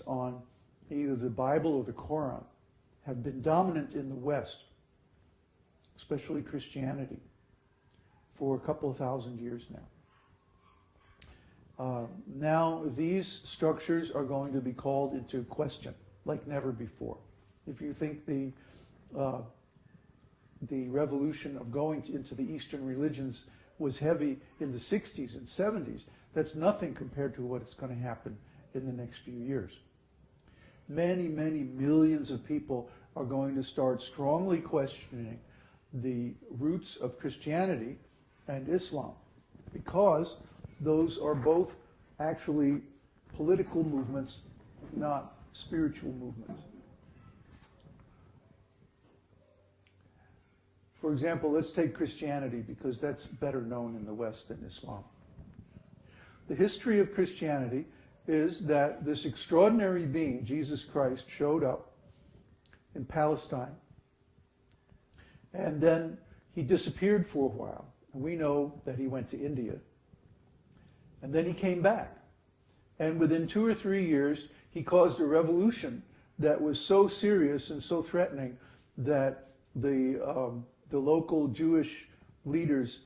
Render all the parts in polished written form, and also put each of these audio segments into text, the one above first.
on either the Bible or the Quran have been dominant in the West, especially Christianity, for a couple of thousand years now. Now these structures are going to be called into question like never before. If you think the revolution of going into the Eastern religions was heavy in the 60s and 70s, that's nothing compared to what's going to happen in the next few years. Many, many millions of people are going to start strongly questioning the roots of Christianity and Islam, because those are both actually political movements, not spiritual movements. For example, let's take Christianity, because that's better known in the West than Islam. The history of Christianity is that this extraordinary being, Jesus Christ, showed up in Palestine, and then he disappeared for a while. And we know that he went to India, and then he came back. And within 2 or 3 years, he caused a revolution that was so serious and so threatening that the local Jewish leaders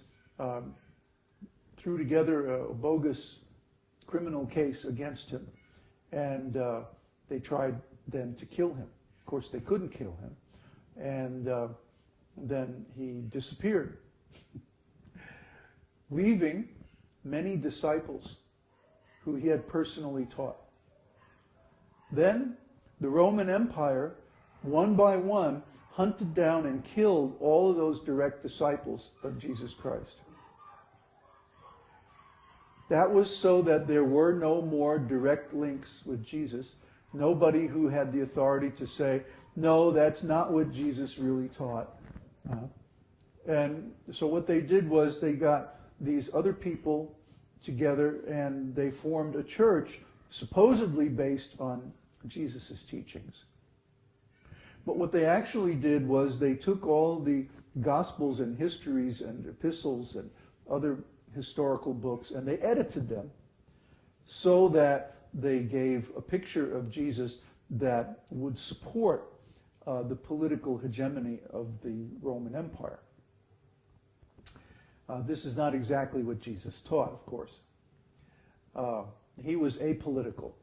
threw together a bogus criminal case against him, and they tried then to kill him. Of course, they couldn't kill him, and then he disappeared, leaving many disciples who he had personally taught. Then the Roman Empire, one by one, hunted down and killed all of those direct disciples of Jesus Christ. That was so that there were no more direct links with Jesus. Nobody who had the authority to say, no, that's not what Jesus really taught. And so what they did was they got these other people together and they formed a church supposedly based on Jesus' teachings. But what they actually did was they took all the Gospels and histories and epistles and other historical books, and they edited them so that they gave a picture of Jesus that would support the political hegemony of the Roman Empire. This is not exactly what Jesus taught, of course. He was apolitical.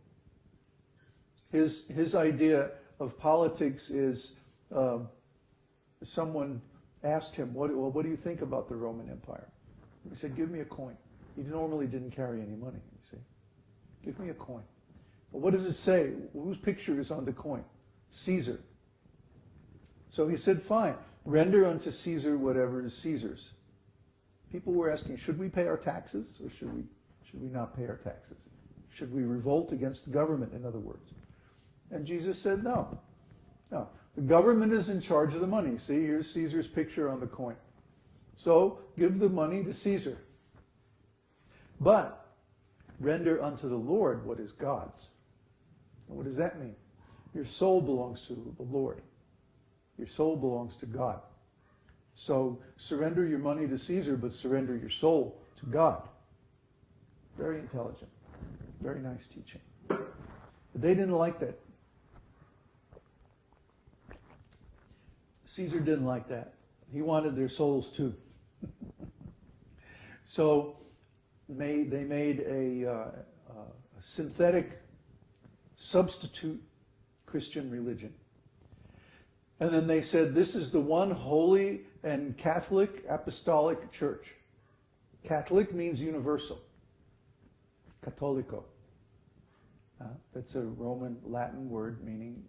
His idea of politics is, someone asked him, what do you think about the Roman Empire? He said, give me a coin. He normally didn't carry any money, you see. Give me a coin. Well, what does it say? Whose picture is on the coin? Caesar. So he said, fine, render unto Caesar whatever is Caesar's. People were asking, should we pay our taxes or should we not pay our taxes? Should we revolt against the government, in other words? And Jesus said, no. No. The government is in charge of the money. See, here's Caesar's picture on the coin. So give the money to Caesar. But render unto the Lord what is God's. And what does that mean? Your soul belongs to the Lord. Your soul belongs to God. So surrender your money to Caesar, but surrender your soul to God. Very intelligent. Very nice teaching. But they didn't like that. Caesar didn't like that. He wanted their souls too. So they made a synthetic substitute Christian religion. And then they said, this is the one holy and Catholic apostolic church. Catholic means universal. Cattolico. That's a Roman Latin word meaning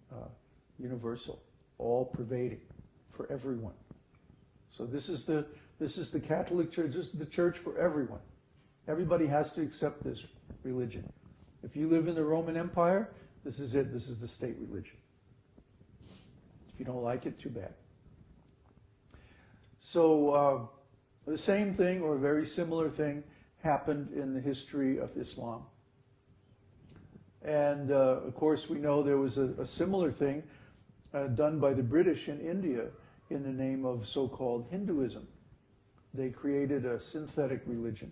universal, all pervading, for everyone. So this is the Catholic Church. This is the church for everyone. Everybody has to accept this religion. If you live in the Roman Empire, this is it. This is the state religion. If you don't like it, too bad. So the same thing or a very similar thing happened in the history of Islam. And of course we know there was a similar thing done by the British in India in the name of so-called Hinduism. They created a synthetic religion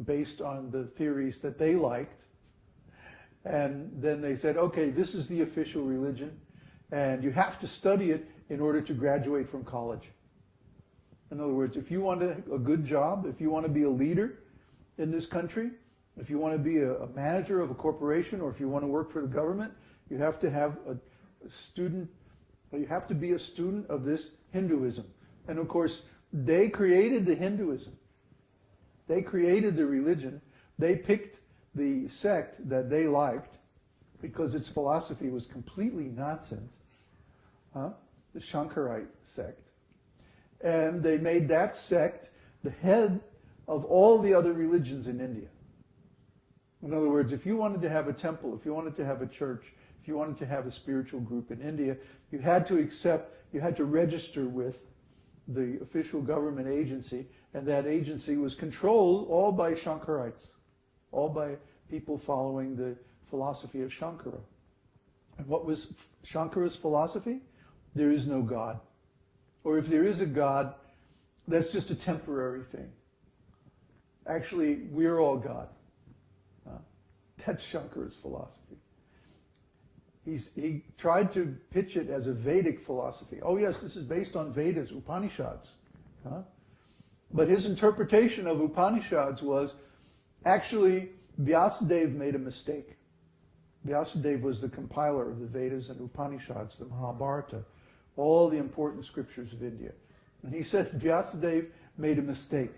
based on the theories that they liked, And then they said, okay, this is the official religion, and you have to study it in order to graduate from college. In other words, if you want a good job, if you want to be a leader in this country, if you want to be a manager of a corporation, or if you want to work for the government, you have to have a student, you have to be a student of this Hinduism. And of course, they created the Hinduism. They created the religion. They picked the sect that they liked because its philosophy was completely nonsense. The Shankarite sect. And they made that sect the head of all the other religions in India. In other words, if you wanted to have a temple, if you wanted to have a church, if you wanted to have a spiritual group in India, you had to accept, you had to register with the official government agency, and that agency was controlled all by Shankarites, all by people following the philosophy of Shankara. And what was Shankara's philosophy? There is no God. Or if there is a God, that's just a temporary thing. Actually, we're all God. That's Shankara's philosophy. He tried to pitch it as a Vedic philosophy. Oh yes, this is based on Vedas, Upanishads. But his interpretation of Upanishads was, actually, Vyasadeva made a mistake. Vyasadeva was the compiler of the Vedas and Upanishads, the Mahabharata, all the important scriptures of India. And he said Vyasadeva made a mistake.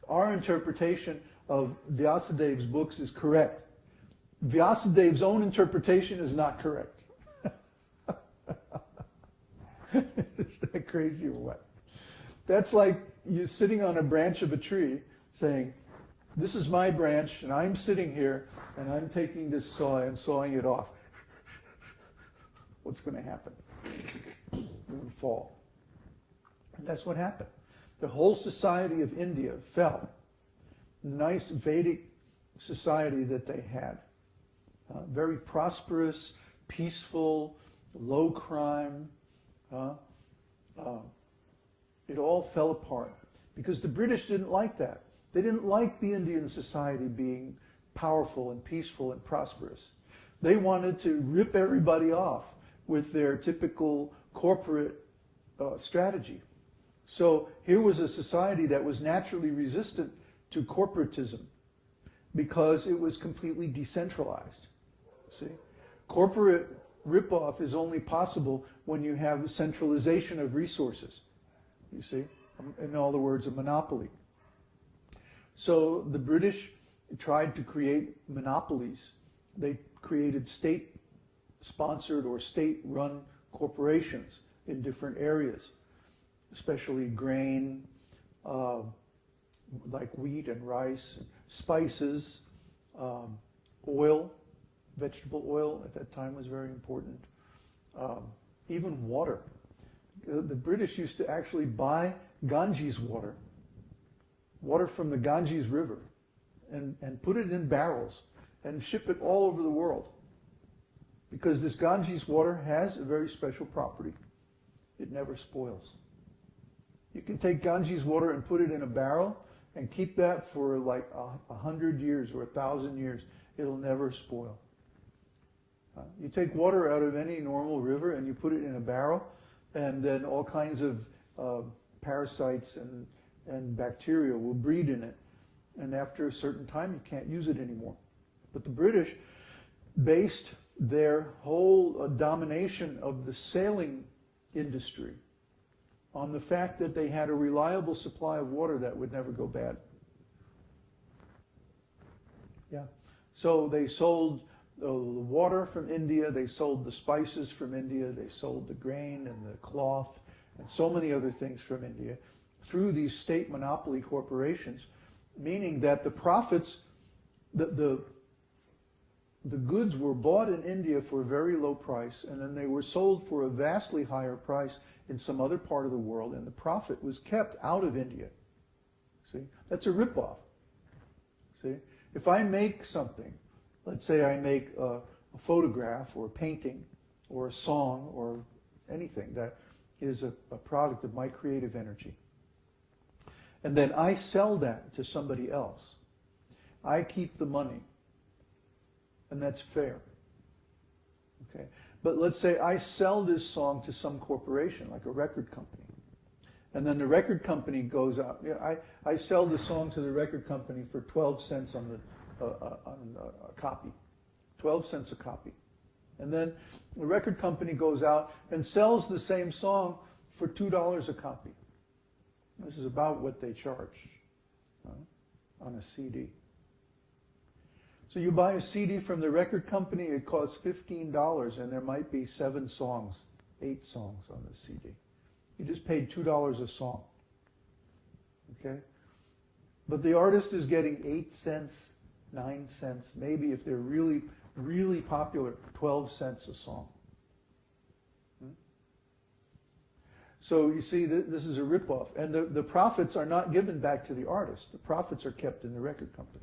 Our interpretation of Vyasadeva's books is correct. Vyasadeva's own interpretation is not correct. Is that crazy or what? That's like you sitting on a branch of a tree saying, this is my branch, and I'm sitting here, and I'm taking this saw and sawing it off. What's going to happen? It will fall. And that's what happened. The whole society of India fell. Nice Vedic society that they had. Very prosperous, peaceful, low crime. It all fell apart because the British didn't like that. They didn't like the Indian society being powerful and peaceful and prosperous. They wanted to rip everybody off with their typical corporate strategy. So here was a society that was naturally resistant to corporatism because it was completely decentralized. See? Corporate ripoff is only possible when you have centralization of resources. You see? In other words, a monopoly. So the British tried to create monopolies. They created state-sponsored or state-run corporations in different areas, especially grain, like wheat and rice, spices, oil, vegetable oil at that time was very important, even water. The British used to actually buy Ganges water from the Ganges River, and put it in barrels and ship it all over the world. Because this Ganges water has a very special property. It never spoils. You can take Ganges water and put it in a barrel and keep that for like 100 years or 1,000 years. It'll never spoil. You take water out of any normal river and you put it in a barrel, and then all kinds of parasites and bacteria will breed in it. And after a certain time, you can't use it anymore. But the British based their whole domination of the sailing industry on the fact that they had a reliable supply of water that would never go bad. Yeah. So they sold the water from India, they sold the spices from India, they sold the grain and the cloth and so many other things from India through these state monopoly corporations, meaning that the profits, the goods were bought in India for a very low price, and then they were sold for a vastly higher price in some other part of the world, and the profit was kept out of India. See? That's a ripoff. See? If I make something, let's say I make a photograph or a painting or a song or anything that is a product of my creative energy, and then I sell that to somebody else, I keep the money. and that's fair. Okay? But let's say I sell this song to some corporation, like a record company. And then the record company goes out. I sell the song to the record company for 12 cents on a copy. 12 cents a copy. And then the record company goes out and sells the same song for $2 a copy. This is about what they charge on a CD. So you buy a CD from the record company, it costs $15, and there might be 7 songs, 8 songs on the CD. You just paid $2 a song. Okay? But the artist is getting 8 cents, 9 cents, maybe if they're really, really popular, 12 cents a song. So you see, this is a ripoff. And the profits are not given back to the artist. The profits are kept in the record company.